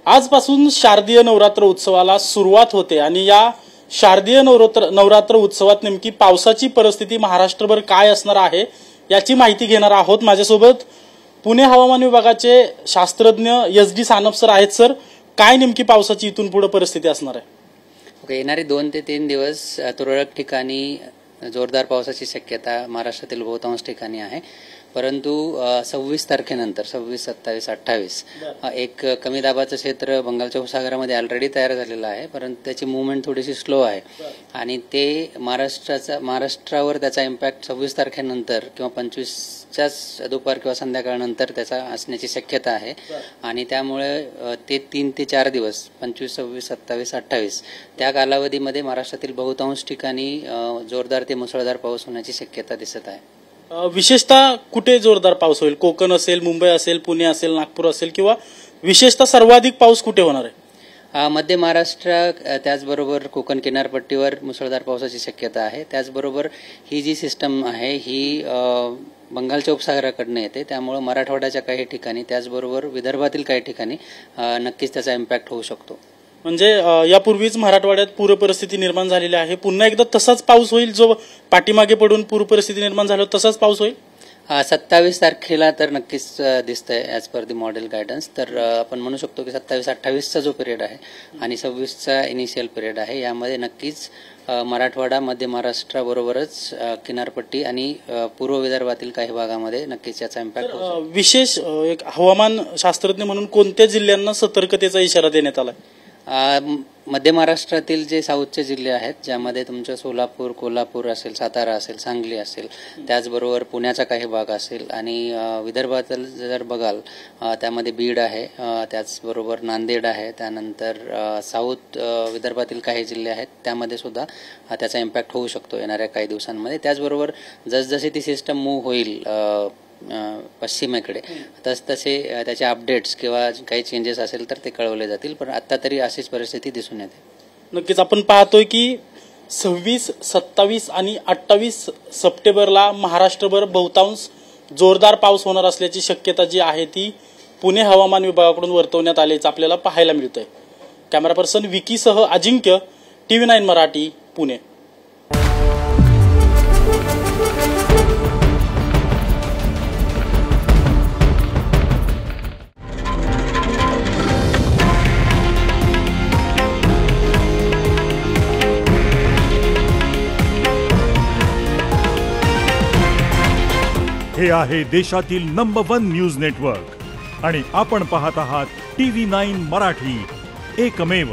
आजपासून शारदीय नवरात्र उत्सवाला सुरुवात होते आणि या शारदीय नवरात्र उत्सवात नेमकी पावसाची परिस्थिती महाराष्ट्रभर काय असणार आहे याची माहिती घेणार आहोत। माझ्यासोबत पुणे हवामान विभागाचे शास्त्रज्ञ SD सानप सर आहेत। सर, काय नेमकी पावसाची इथून पुढे परिस्थिती असणार आहे? ओके, येणारे 2 ते 3 दिवस तुरळक ठिकाणी जोरदार पावसाची शक्यता महाराष्ट्रातील बहुतांश ठिकाणी आहे। परंतु 26 तारखेनंतर 26, 27, 28 एक कमी दाबाचं क्षेत्र बंगालच्या उपसागरामध्ये ऑलरेडी तयार झालेलं आहे, परंतु त्याची मूवमेंट थोडीशी स्लो आहे आणि ते महाराष्ट्रावर त्याचा इम्पॅक्ट 26 तारखेनंतर किंवा 25च्याच दुपार किंवा संध्याकाळनंतर त्याचा असण्याची शक्यता आहे आणि त्यामुळे ते 3 ते 4 दिवस 25, 26, 27, 28 त्या कालावधीमध्ये महाराष्ट्रातील बहुतांश ठिकाणी जोरदार ते मुसळधार पाऊस होण्याची शक्यता दिसत आहे। विशेषतः कुठे जोरदार पाऊस होईल? कोकण असेल, मुंबई असेल, पुणे असेल, नागपूर असेल, किंवा विशेषतः सर्वाधिक पाऊस कुठे होणार आहे? मध्य महाराष्ट्र त्याचबरोबर कोकण किनारपट्टीवर मुसळधार पावसाची शक्यता आहे। त्याचबरोबर ही जी सिस्टम आहे ही बंगालच्या उपसागराकडनं येते, त्यामुळे मराठवाड्याच्या काही ठिकाणी त्याचबरोबर विदर्भातील काही ठिकाणी नक्कीच त्याचा इम्पॅक्ट होऊ शकतो। म्हणजे यापूर्वीच मराठवाड्यात पूर परिस्थिती निर्माण झालेली आहे, पुन्हा एकदा तसाच पाऊस होईल जो पाठीमागे पडून पूर परिस्थिती निर्माण झाली तसाच पाऊस होईल? 27 तारखेला तर नक्कीच दिसतंय ॲज पर दी मॉडेल गायडन्स। तर आपण म्हणू शकतो की 27-28चा जो पिरियड आहे आणि 26चा इनिशियल पिरियड आहे यामध्ये नक्कीच मराठवाडा, मध्य महाराष्ट्राबरोबरच किनारपट्टी आणि पूर्व विदर्भातील काही भागामध्ये नक्कीच याचा इम्पॅक्ट होतो। विशेष एक हवामान शास्त्रज्ञ म्हणून कोणत्या जिल्ह्यांना सत्तर्कतेचा इशारा देण्यात आला? मध्य महाराष्ट्रातील जे साऊथचे जिल्हे आहेत ज्यामध्ये तुमचं सोलापूर, कोल्हापूर असेल, सातारा असेल, सांगली असेल, त्याचबरोबर पुण्याचा काही भाग असेल आणि विदर्भातील जर बघाल त्यामध्ये बीड आहे, त्याचबरोबर नांदेड आहे, त्यानंतर साऊथ विदर्भातील काही जिल्हे आहेत त्यामध्ये सुद्धा त्याचा इम्पॅक्ट होऊ शकतो येणाऱ्या काही दिवसांमध्ये। त्याचबरोबर जसजशी ती सिस्टम मूव्ह होईल पश्चिमेकडे तसतसे त्याचे अपडेट्स किंवा काही चेंजेस असेल तर ते कळवले जातील, पण आता तरी अशीच परिस्थिती दिसून येते। नक्कीच आपण पाहतोय की 26, 27 आणि 28 सप्टेंबरला महाराष्ट्रभर बहुतांश जोरदार पाऊस होणार असल्याची शक्यता जी आहे ती पुणे हवामान विभागाकडून वर्तवण्यात आल्याचं आपल्याला पाहायला मिळतंय। कॅमेरा पर्सन विकीसह अजिंक्य, TV9 मराठी, पुणे। हे आहे देशातील नंबर 1 न्यूज नेटवर्क आणि आपण पाहत आहात TV9 मराठी, एकमेव।